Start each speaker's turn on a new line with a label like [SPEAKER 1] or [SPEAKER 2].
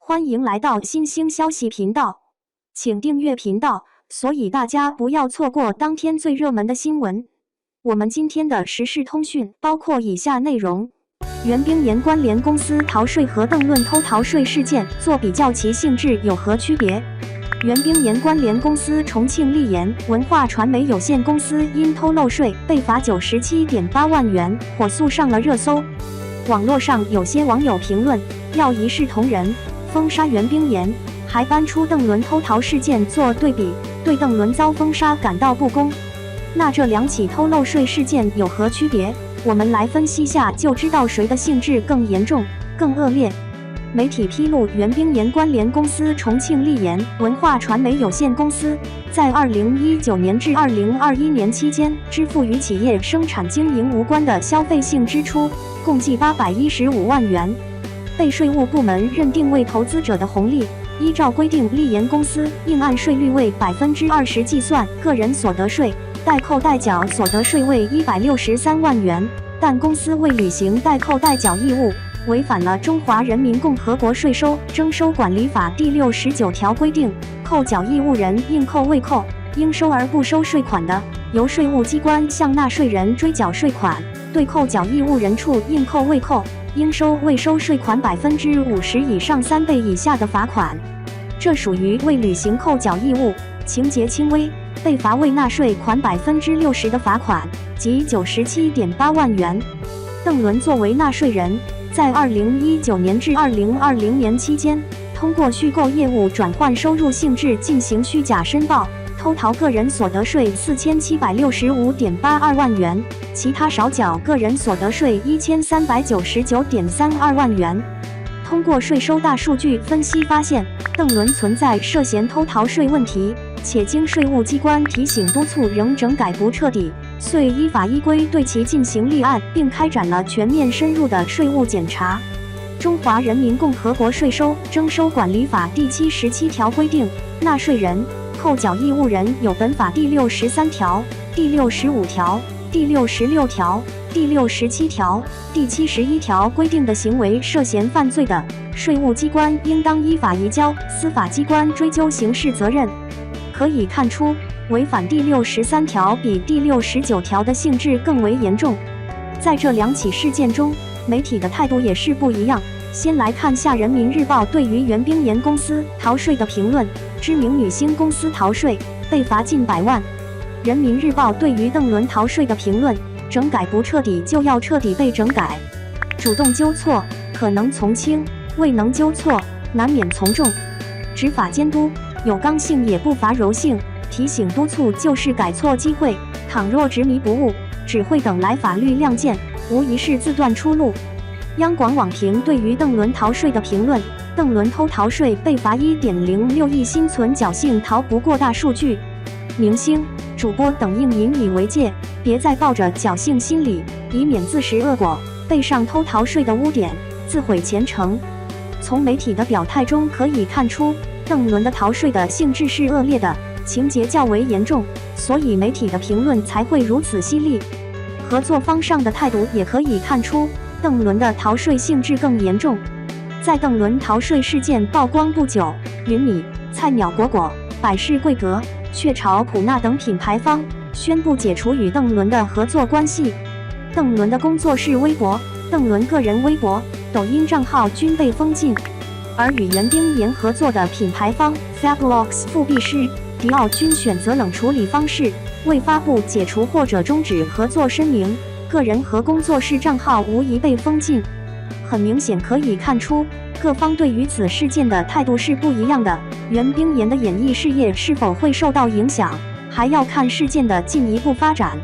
[SPEAKER 1] 欢迎来到新兴消息频道，请订阅频道，所以大家不要错过当天最热门的新闻。我们今天的时事通讯包括以下内容：袁冰妍关联公司逃税和邓论偷逃税事件做比较，其性质有何区别？袁冰妍关联公司重庆立言文化传媒有限公司因偷漏税被罚97.8万元，火速上了热搜。网络上有些网友评论要一视同仁，封杀袁冰妍，还搬出邓伦偷逃事件做对比，对邓伦遭封杀感到不公。那这两起偷漏税事件有何区别？我们来分析下就知道谁的性质更严重、更恶劣。媒体披露，袁冰妍关联公司重庆立言文化传媒有限公司在2019年至2021年期间支付与企业生产经营无关的消费性支出，共计815万元，被税务部门认定为投资者的红利。依照规定，立言公司应按税率为20%计算个人所得税，代扣代缴所得税为163万元，但公司未履行代扣代缴义务，违反了《中华人民共和国税收征收管理法》第69条规定，扣缴义务人应扣未扣、应收而不收税款的，由税务机关向纳税人追缴税款；对扣缴义务人处应扣未扣、应收未收税款50%以上3倍以下的罚款。这属于未履行扣缴义务，情节轻微，被罚未纳税款60%的罚款，即97.8万元。邓伦作为纳税人，在2019年至2020年期间，通过虚构业务转换收入性质进行虚假申报，偷逃个人所得税4765.82万元，其他少缴个人所得税1399.32万元。通过税收大数据分析发现，邓伦存在涉嫌偷逃税问题，且经税务机关提醒督促仍整改不彻底，遂依法依规对其进行立案，并开展了全面深入的税务检查。中华人民共和国税收征收管理法第77条规定，纳税人、扣缴义务人有本法第63条、第65条、第66条、第67条、第71条规定的行为涉嫌犯罪的，税务机关应当依法移交司法机关追究刑事责任。可以看出，违反第63条比第69条的性质更为严重。在这两起事件中，媒体的态度也是不一样。先来看下人民日报对于袁冰妍公司逃税的评论：知名女星公司逃税，被罚近100万。人民日报对于邓伦逃税的评论：整改不彻底就要彻底被整改，主动纠错可能从轻，未能纠错难免从重。执法监督有刚性也不乏柔性，提醒督促就是改错机会，倘若执迷不悟，只会等来法律亮剑，无疑是自断出路。央广网评对于邓伦逃税的评论：邓伦偷逃税被罚1.06亿，心存侥幸逃不过大数据。明星、主播等应引以为戒，别再抱着侥幸心理，以免自食恶果，背上偷逃税的污点，自毁前程。从媒体的表态中可以看出，邓伦的逃税的性质是恶劣的，情节较为严重，所以媒体的评论才会如此犀利。合作方上的态度也可以看出，邓伦的逃税性质更严重。在邓伦逃税事件曝光不久，云米、菜鸟果果、百事贵格、雀巢、普纳等品牌方宣布解除与邓伦的合作关系。邓伦的工作室微博、邓伦个人微博、抖音账号均被封禁，而与袁冰妍合作的品牌方 Fablux、富比士、迪奥均选择冷处理方式，未发布解除或者终止合作声明，个人和工作室账号无疑被封禁。很明显可以看出，各方对于此事件的态度是不一样的。袁冰妍的演艺事业是否会受到影响，还要看事件的进一步发展。